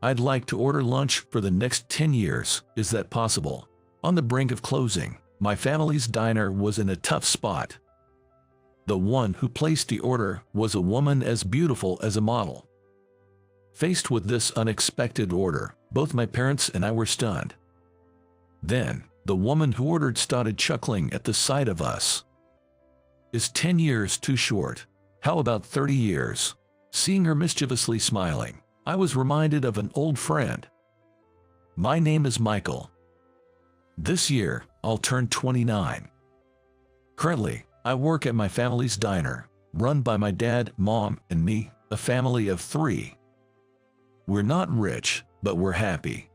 I'd like to order lunch for the next 10 years. Is that possible? On the brink of closing, my family's diner was in a tough spot. The one who placed the order was a woman as beautiful as a model. Faced with this unexpected order, both my parents and I were stunned. Then, the woman who ordered started chuckling at the sight of us. Is 10 years too short? How about 30 years? Seeing her mischievously smiling, I was reminded of an old friend. My name is Michael. This year, I'll turn 29. Currently, I work at my family's diner, run by my dad, mom, and me, a family of 3. We're not rich, but we're happy.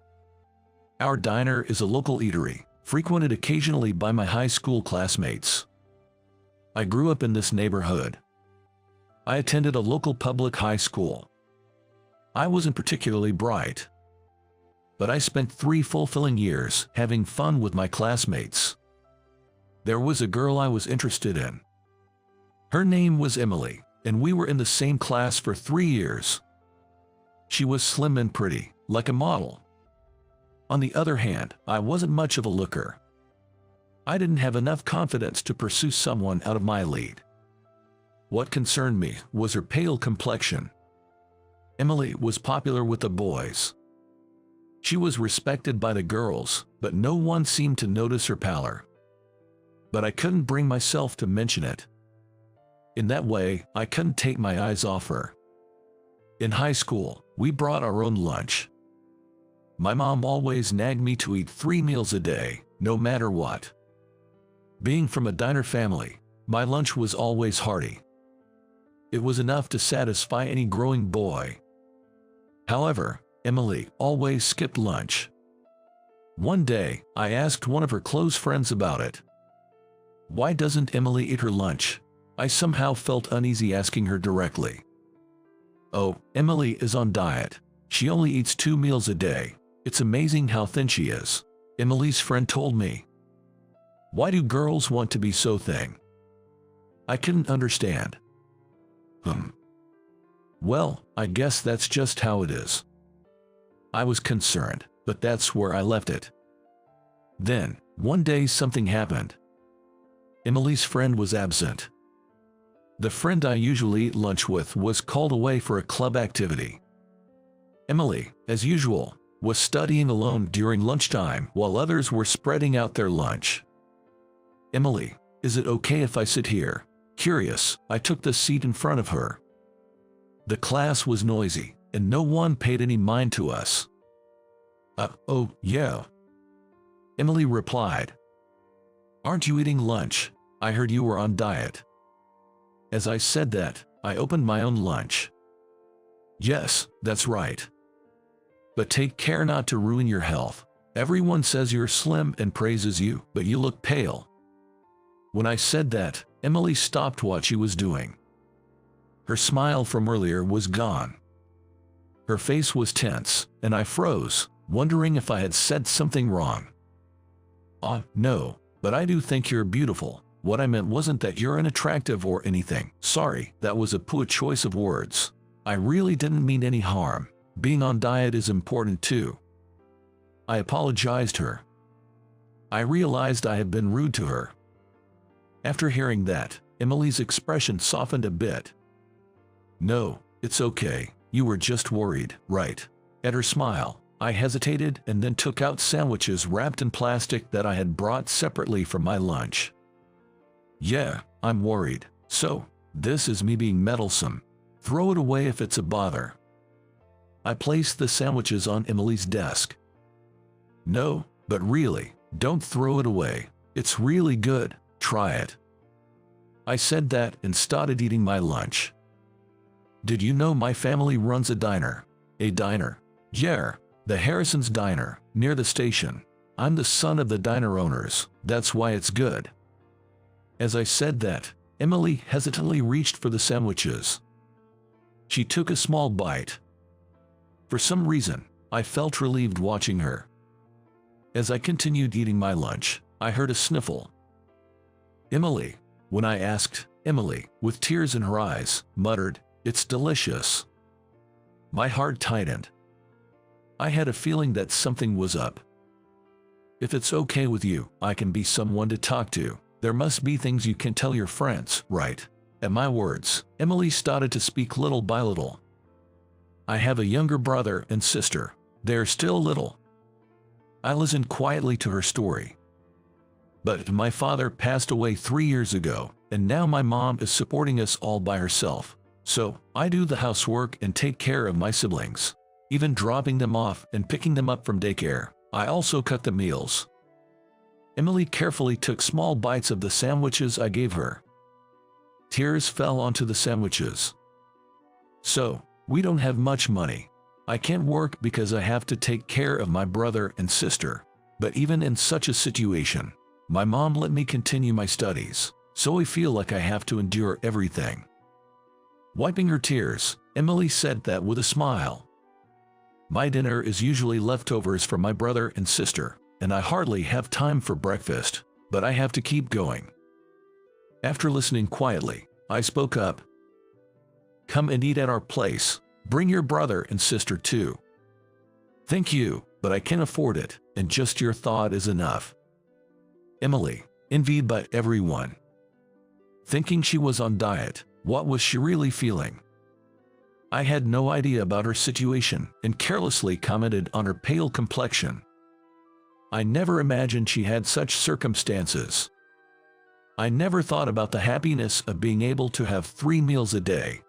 Our diner is a local eatery, frequented occasionally by my high school classmates. I grew up in this neighborhood. I attended a local public high school. I wasn't particularly bright, but I spent 3 fulfilling years having fun with my classmates. There was a girl I was interested in. Her name was Emily, and we were in the same class for 3 years. She was slim and pretty, like a model. On the other hand, I wasn't much of a looker. I didn't have enough confidence to pursue someone out of my league. What concerned me was her pale complexion. Emily was popular with the boys. She was respected by the girls, but no one seemed to notice her pallor. But I couldn't bring myself to mention it. In that way, I couldn't take my eyes off her. In high school, we brought our own lunch. My mom always nagged me to eat 3 meals a day, no matter what. Being from a diner family, my lunch was always hearty. It was enough to satisfy any growing boy. However, Emily always skipped lunch. One day, I asked one of her close friends about it. Why doesn't Emily eat her lunch? I somehow felt uneasy asking her directly. Oh, Emily is on diet. She only eats 2 meals a day. It's amazing how thin she is, Emily's friend told me. Why do girls want to be so thin? I couldn't understand. Well, I guess that's just how it is. I was concerned, but that's where I left it. Then, one day something happened. Emily's friend was absent. The friend I usually eat lunch with was called away for a club activity. Emily, as usual, was studying alone during lunchtime while others were spreading out their lunch. Emily, is it okay if I sit here? Curious, I took the seat in front of her. The class was noisy, and no one paid any mind to us. Oh, yeah. Emily replied. Aren't you eating lunch? I heard you were on diet. As I said that, I opened my own lunch. Yes, that's right. But take care not to ruin your health. Everyone says you're slim and praises you, but you look pale. When I said that, Emily stopped what she was doing. Her smile from earlier was gone. Her face was tense, and I froze, wondering if I had said something wrong. No, but I do think you're beautiful. What I meant wasn't that you're unattractive or anything. Sorry, that was a poor choice of words. I really didn't mean any harm. Being on diet is important too. I apologized to her. I realized I had been rude to her. After hearing that, Emily's expression softened a bit. No, it's okay. You were just worried, right? At her smile, I hesitated and then took out sandwiches wrapped in plastic that I had brought separately from my lunch. Yeah, I'm worried. So, this is me being meddlesome. Throw it away if it's a bother. I placed the sandwiches on Emily's desk. No, but really, don't throw it away. It's really good. Try it. I said that and started eating my lunch. Did you know my family runs a diner? A diner? Yeah, the Harrison's Diner, near the station. I'm the son of the diner owners. That's why it's good. As I said that, Emily hesitantly reached for the sandwiches. She took a small bite. For some reason, I felt relieved watching her. As I continued eating my lunch, I heard a sniffle. Emily, when I asked, Emily, with tears in her eyes, muttered, "It's delicious." My heart tightened. I had a feeling that something was up. If it's okay with you, I can be someone to talk to. There must be things you can tell your friends, right? At my words, Emily started to speak little by little. I have a younger brother and sister. They're still little. I listened quietly to her story. But my father passed away 3 years ago, and now my mom is supporting us all by herself. So, I do the housework and take care of my siblings. Even dropping them off and picking them up from daycare. I also cut the meals. Emily carefully took small bites of the sandwiches I gave her. Tears fell onto the sandwiches. So, we don't have much money. I can't work because I have to take care of my brother and sister. But even in such a situation, my mom let me continue my studies, so I feel like I have to endure everything. Wiping her tears, Emily said that with a smile. My dinner is usually leftovers from my brother and sister, and I hardly have time for breakfast, but I have to keep going. After listening quietly, I spoke up. Come and eat at our place. Bring your brother and sister too. Thank you, but I can't afford it, and just your thought is enough. Emily, envied by everyone. Thinking she was on diet, what was she really feeling? I had no idea about her situation and carelessly commented on her pale complexion. I never imagined she had such circumstances. I never thought about the happiness of being able to have 3 meals a day.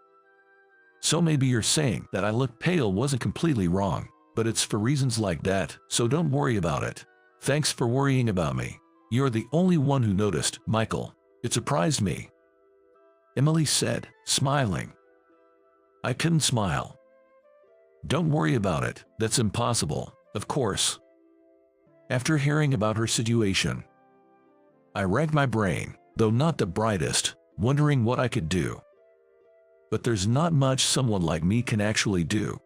So maybe you're saying that I look pale wasn't completely wrong, but it's for reasons like that, so don't worry about it. Thanks for worrying about me. You're the only one who noticed, Michael. It surprised me. Emily said, smiling. I couldn't smile. Don't worry about it, that's impossible, of course. After hearing about her situation, I racked my brain, though not the brightest, wondering what I could do. But there's not much someone like me can actually do.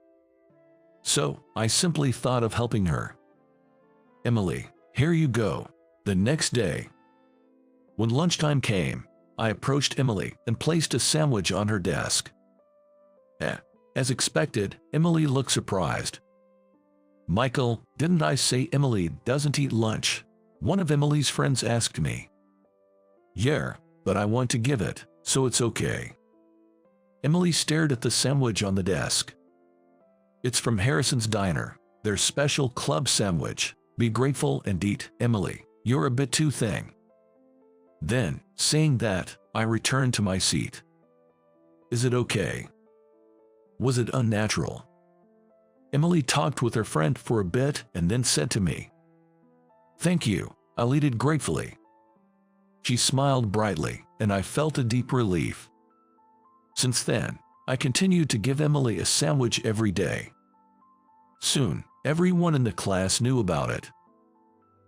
So, I simply thought of helping her. Emily, here you go. The next day, when lunchtime came, I approached Emily and placed a sandwich on her desk. As expected, Emily looked surprised. Michael, didn't I say Emily doesn't eat lunch? One of Emily's friends asked me. Yeah, but I want to give it, so it's okay. Emily stared at the sandwich on the desk. It's from Harrison's Diner, their special club sandwich. Be grateful and eat, Emily. You're a bit too thin. Then, saying that, I returned to my seat. Is it okay? Was it unnatural? Emily talked with her friend for a bit and then said to me, Thank you, I'll eat it gratefully. She smiled brightly, and I felt a deep relief. Since then, I continued to give Emily a sandwich every day. Soon, everyone in the class knew about it.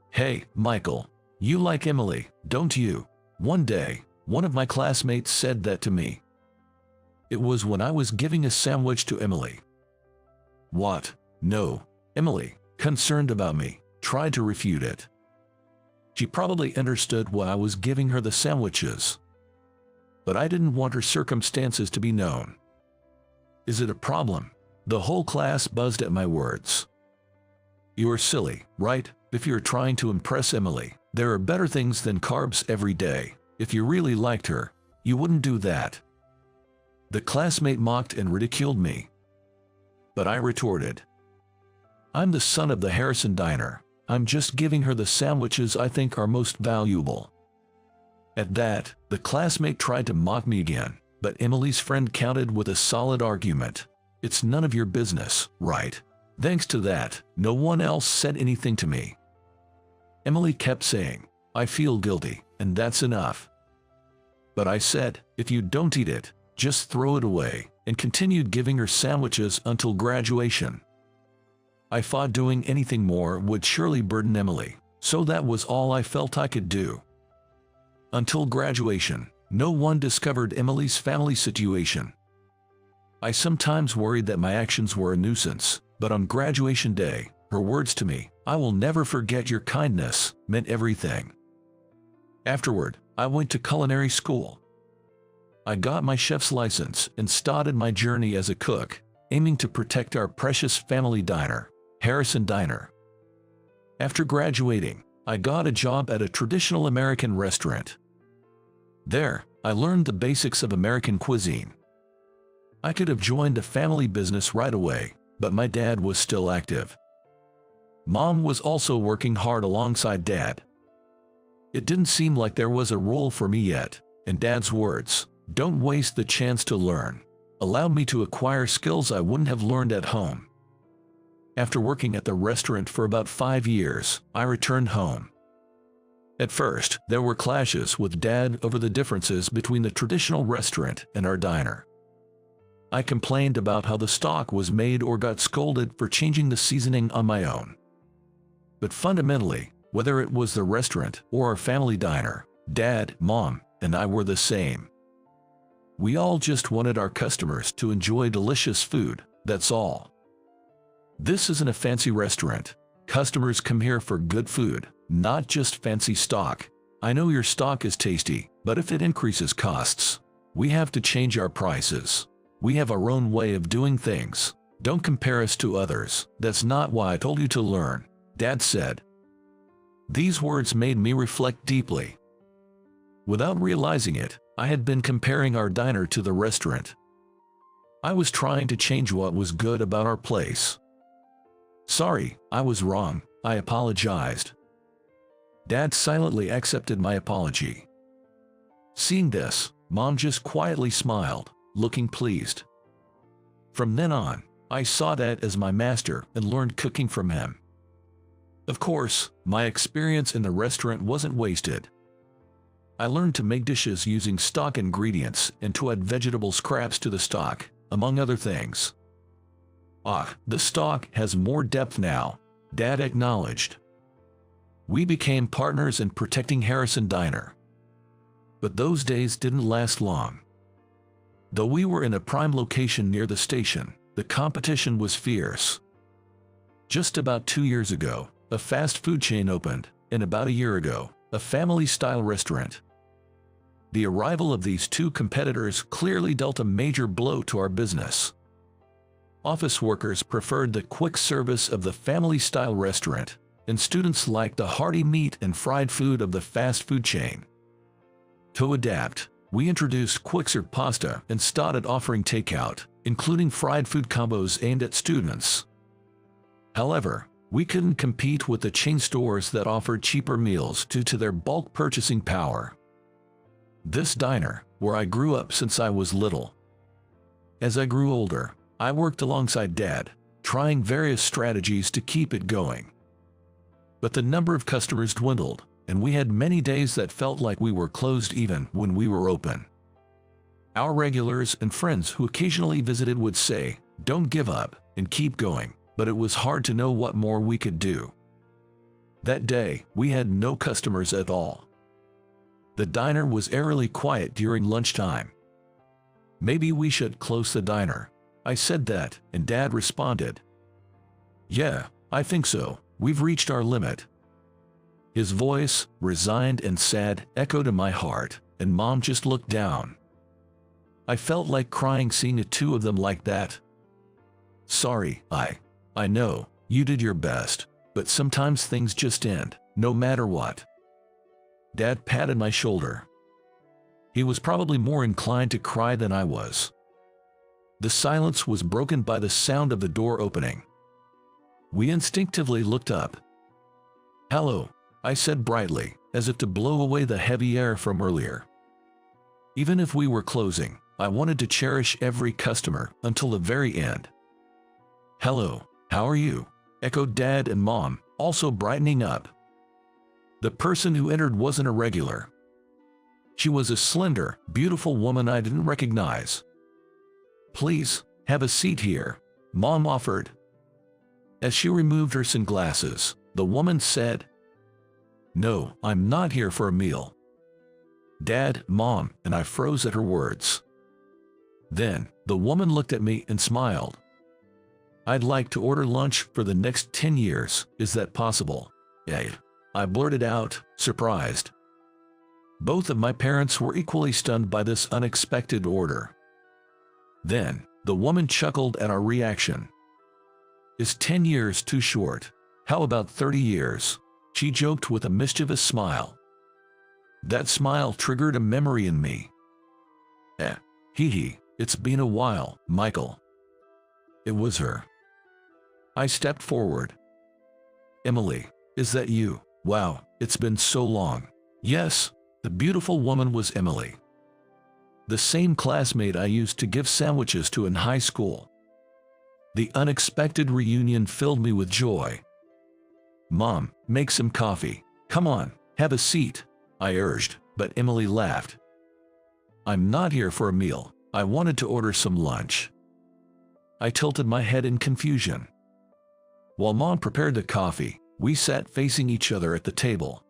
Hey, Michael, you like Emily, don't you? One day, one of my classmates said that to me. It was when I was giving a sandwich to Emily. What? No. Emily, concerned about me, tried to refute it. She probably understood why I was giving her the sandwiches. But I didn't want her circumstances to be known. Is it a problem? The whole class buzzed at my words. You're silly, right? If you're trying to impress Emily, there are better things than carbs every day. If you really liked her, you wouldn't do that. The classmate mocked and ridiculed me. But I retorted. I'm the son of the Harrison Diner. I'm just giving her the sandwiches I think are most valuable. At that, the classmate tried to mock me again, but Emily's friend countered with a solid argument. It's none of your business, right? Thanks to that, no one else said anything to me. Emily kept saying, I feel guilty, and that's enough. But I said, if you don't eat it, just throw it away, and continued giving her sandwiches until graduation. I thought doing anything more would surely burden Emily, so that was all I felt I could do. Until graduation, no one discovered Emily's family situation. I sometimes worried that my actions were a nuisance, but on graduation day, her words to me, I will never forget your kindness, meant everything. Afterward, I went to culinary school. I got my chef's license and started my journey as a cook, aiming to protect our precious family diner. Harrison Diner. After graduating, I got a job at a traditional American restaurant. There, I learned the basics of American cuisine. I could have joined a family business right away, but my dad was still active. Mom was also working hard alongside Dad. It didn't seem like there was a role for me yet, and Dad's words, "Don't waste the chance to learn," allowed me to acquire skills I wouldn't have learned at home. After working at the restaurant for about 5 years, I returned home. At first, there were clashes with Dad over the differences between the traditional restaurant and our diner. I complained about how the stock was made or got scolded for changing the seasoning on my own. But fundamentally, whether it was the restaurant or our family diner, Dad, Mom, and I were the same. We all just wanted our customers to enjoy delicious food, that's all. This isn't a fancy restaurant. Customers come here for good food, not just fancy stock. I know your stock is tasty, but if it increases costs, we have to change our prices. We have our own way of doing things. Don't compare us to others. That's not why I told you to learn, Dad said. These words made me reflect deeply. Without realizing it, I had been comparing our diner to the restaurant. I was trying to change what was good about our place. Sorry, I was wrong, I apologized. Dad silently accepted my apology. Seeing this, Mom just quietly smiled, looking pleased. From then on, I saw Dad as my master and learned cooking from him. Of course, my experience in the restaurant wasn't wasted. I learned to make dishes using stock ingredients and to add vegetable scraps to the stock, among other things. The stock has more depth now, Dad acknowledged. We became partners in protecting Harrison Diner. But those days didn't last long. Though we were in a prime location near the station, the competition was fierce. Just about 2 years ago, a fast food chain opened, and about a year ago, a family-style restaurant. The arrival of these two competitors clearly dealt a major blow to our business. Office workers preferred the quick service of the family-style restaurant, and students liked the hearty meat and fried food of the fast food chain. To adapt, we introduced quick-serve pasta and started offering takeout, including fried food combos aimed at students. However, we couldn't compete with the chain stores that offered cheaper meals due to their bulk purchasing power. This diner, where I grew up since I was little. As I grew older, I worked alongside Dad, trying various strategies to keep it going. But the number of customers dwindled, and we had many days that felt like we were closed even when we were open. Our regulars and friends who occasionally visited would say, "Don't give up, and keep going," but it was hard to know what more we could do. That day, we had no customers at all. The diner was eerily quiet during lunchtime. "Maybe we should close the diner," I said that, and Dad responded, "Yeah, I think so. We've reached our limit." His voice, resigned and sad, echoed in my heart, and Mom just looked down. I felt like crying seeing the two of them like that. "Sorry, I know, you did your best, but sometimes things just end, no matter what." Dad patted my shoulder. He was probably more inclined to cry than I was. The silence was broken by the sound of the door opening. We instinctively looked up. "Hello," I said brightly, as if to blow away the heavy air from earlier. Even if we were closing, I wanted to cherish every customer until the very end. "Hello, how are you?" echoed Dad and Mom, also brightening up. The person who entered wasn't a regular. She was a slender, beautiful woman I didn't recognize. "Please, have a seat here," Mom offered. As she removed her sunglasses, the woman said, "No, I'm not here for a meal." Dad, Mom, and I froze at her words. Then, the woman looked at me and smiled. "I'd like to order lunch for the next 10 years, is that possible?" I blurted out, surprised. Both of my parents were equally stunned by this unexpected order. Then, the woman chuckled at our reaction. Is 10 years too short? How about 30 years? She joked with a mischievous smile. That smile triggered a memory in me. Hee, it's been a while, Michael. It was her. I stepped forward. Emily, is that you? Wow, it's been so long. Yes, the beautiful woman was Emily. The same classmate I used to give sandwiches to in high school. The unexpected reunion filled me with joy. Mom, make some coffee. Come on, have a seat, I urged, but Emily laughed. I'm not here for a meal. I wanted to order some lunch. I tilted my head in confusion. While Mom prepared the coffee, we sat facing each other at the table.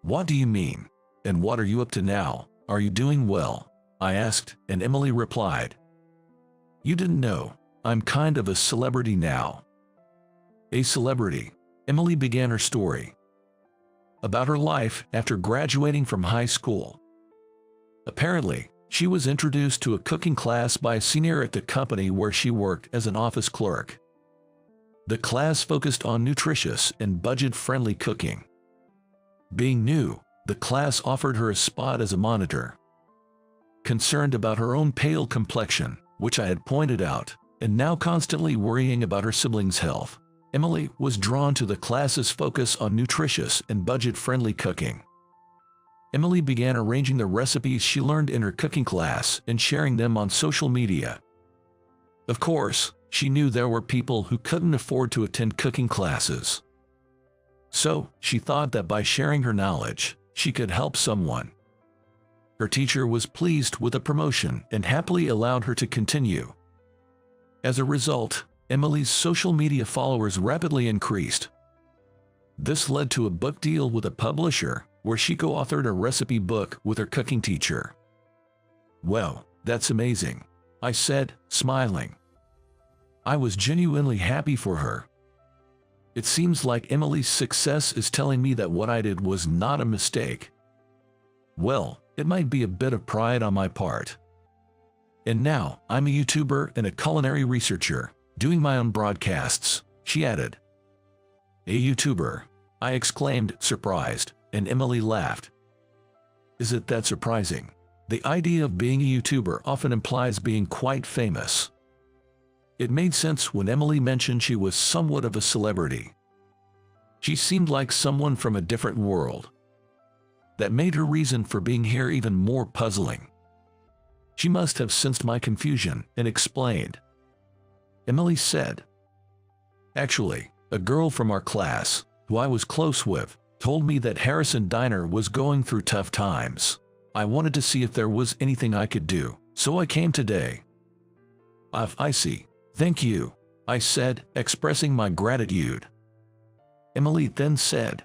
What do you mean? And what are you up to now? Are you doing well? I asked, and Emily replied. You didn't know. I'm kind of a celebrity now. A celebrity. Emily began her story. About her life after graduating from high school. Apparently, she was introduced to a cooking class by a senior at the company where she worked as an office clerk. The class focused on nutritious and budget-friendly cooking. Being new, the class offered her a spot as a monitor. Concerned about her own pale complexion, which I had pointed out, and now constantly worrying about her siblings' health, Emily was drawn to the class's focus on nutritious and budget-friendly cooking. Emily began arranging the recipes she learned in her cooking class and sharing them on social media. Of course, she knew there were people who couldn't afford to attend cooking classes. So, she thought that by sharing her knowledge, she could help someone. Her teacher was pleased with the promotion and happily allowed her to continue. As a result, Emily's social media followers rapidly increased. This led to a book deal with a publisher, where she co-authored a recipe book with her cooking teacher. Well, that's amazing, I said, smiling. I was genuinely happy for her. It seems like Emily's success is telling me that what I did was not a mistake. Well, it might be a bit of pride on my part. And now, I'm a YouTuber and a culinary researcher, doing my own broadcasts, she added. A YouTuber, I exclaimed, surprised, and Emily laughed. Is it that surprising? The idea of being a YouTuber often implies being quite famous. It made sense when Emily mentioned she was somewhat of a celebrity. She seemed like someone from a different world. That made her reason for being here even more puzzling. She must have sensed my confusion and explained. Emily said, Actually, a girl from our class, who I was close with, told me that Harrison Diner was going through tough times. I wanted to see if there was anything I could do, so I came today. I see. Thank you, I said, expressing my gratitude. Emily then said,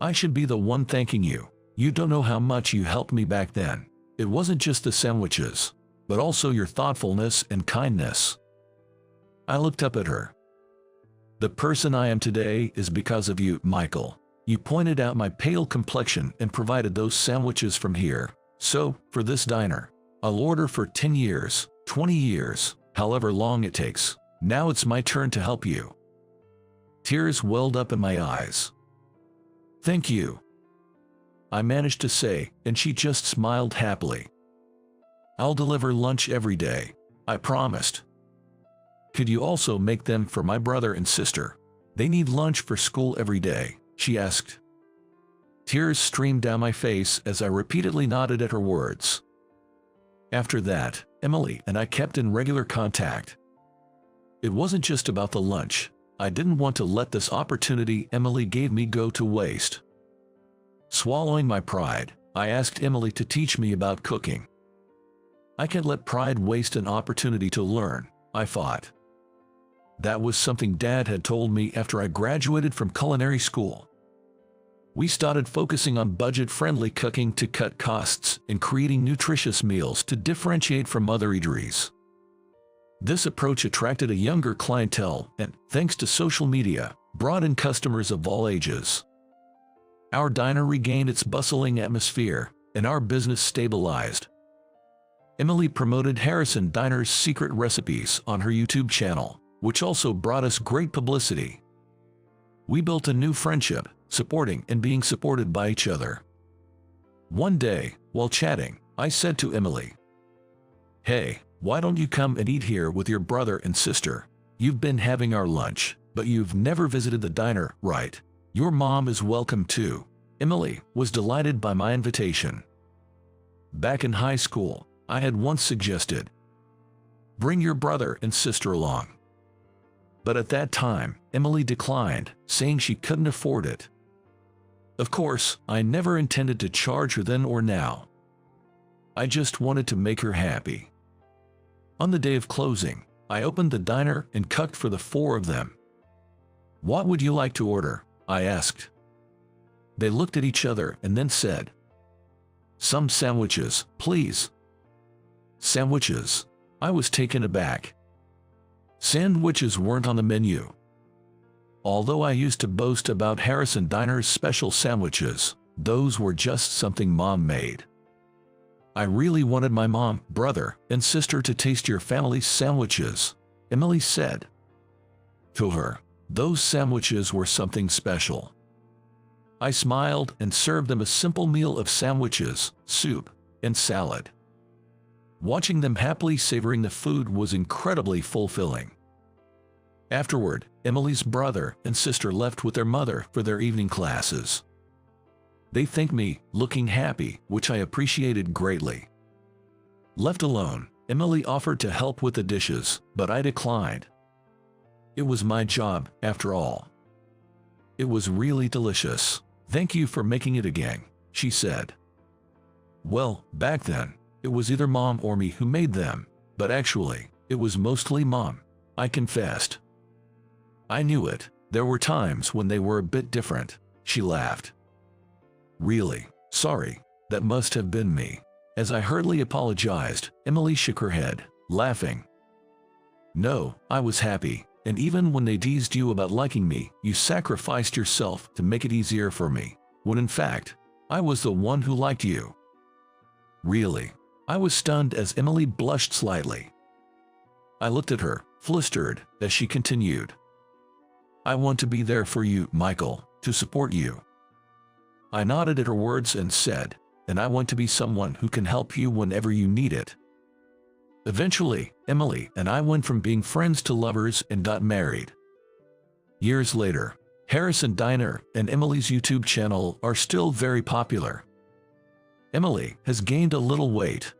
I should be the one thanking you. You don't know how much you helped me back then. It wasn't just the sandwiches, but also your thoughtfulness and kindness. I looked up at her. The person I am today is because of you, Michael. You pointed out my pale complexion and provided those sandwiches from here. So, for this diner, I'll order for 10 years, 20 years, however long it takes. Now it's my turn to help you. Tears welled up in my eyes. Thank you, I managed to say, and she just smiled happily. I'll deliver lunch every day, I promised. Could you also make them for my brother and sister? They need lunch for school every day, she asked. Tears streamed down my face as I repeatedly nodded at her words. After that, Emily and I kept in regular contact. It wasn't just about the lunch. I didn't want to let this opportunity Emily gave me go to waste. Swallowing my pride, I asked Emily to teach me about cooking. I can't let pride waste an opportunity to learn, I thought. That was something Dad had told me after I graduated from culinary school. We started focusing on budget-friendly cooking to cut costs and creating nutritious meals to differentiate from other eateries. This approach attracted a younger clientele and, thanks to social media, brought in customers of all ages. Our diner regained its bustling atmosphere, and our business stabilized. Emily promoted Harrison Diner's secret recipes on her YouTube channel, which also brought us great publicity. We built a new friendship, supporting and being supported by each other. One day, while chatting, I said to Emily, "Hey, why don't you come and eat here with your brother and sister? You've been having our lunch, but you've never visited the diner, right? Your mom is welcome too." Emily was delighted by my invitation. Back in high school, I had once suggested, "Bring your brother and sister along." But at that time, Emily declined, saying she couldn't afford it. Of course, I never intended to charge her then or now. I just wanted to make her happy. On the day of closing, I opened the diner and cooked for the four of them. "What would you like to order?" I asked. They looked at each other and then said, "Some sandwiches, please." Sandwiches? I was taken aback. Sandwiches weren't on the menu. Although I used to boast about Harrison Diner's special sandwiches, those were just something Mom made. "I really wanted my mom, brother, and sister to taste your family's sandwiches," Emily said. To her, those sandwiches were something special. I smiled and served them a simple meal of sandwiches, soup, and salad. Watching them happily savoring the food was incredibly fulfilling. Afterward, Emily's brother and sister left with their mother for their evening classes. They thanked me, looking happy, which I appreciated greatly. Left alone, Emily offered to help with the dishes, but I declined. It was my job, after all. "It was really delicious. Thank you for making it again," she said. Well, back then, it was either Mom or me who made them, but actually, it was mostly Mom, I confessed. I knew it. There were times when they were a bit different, she laughed. "Really? Sorry, that must have been me." As I hurriedly apologized, Emily shook her head, laughing. "No, I was happy, and even when they teased you about liking me, you sacrificed yourself to make it easier for me, when in fact, I was the one who liked you." "Really?" I was stunned as Emily blushed slightly. I looked at her, flustered, as she continued. "I want to be there for you, Michael, to support you." I nodded at her words and said, "And I want to be someone who can help you whenever you need it." Eventually, Emily and I went from being friends to lovers and got married. Years later, Harrison Diner and Emily's YouTube channel are still very popular. Emily has gained a little weight.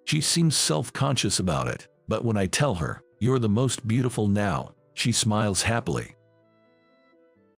She seems self-conscious about it, but when I tell her, "You're the most beautiful now," she smiles happily.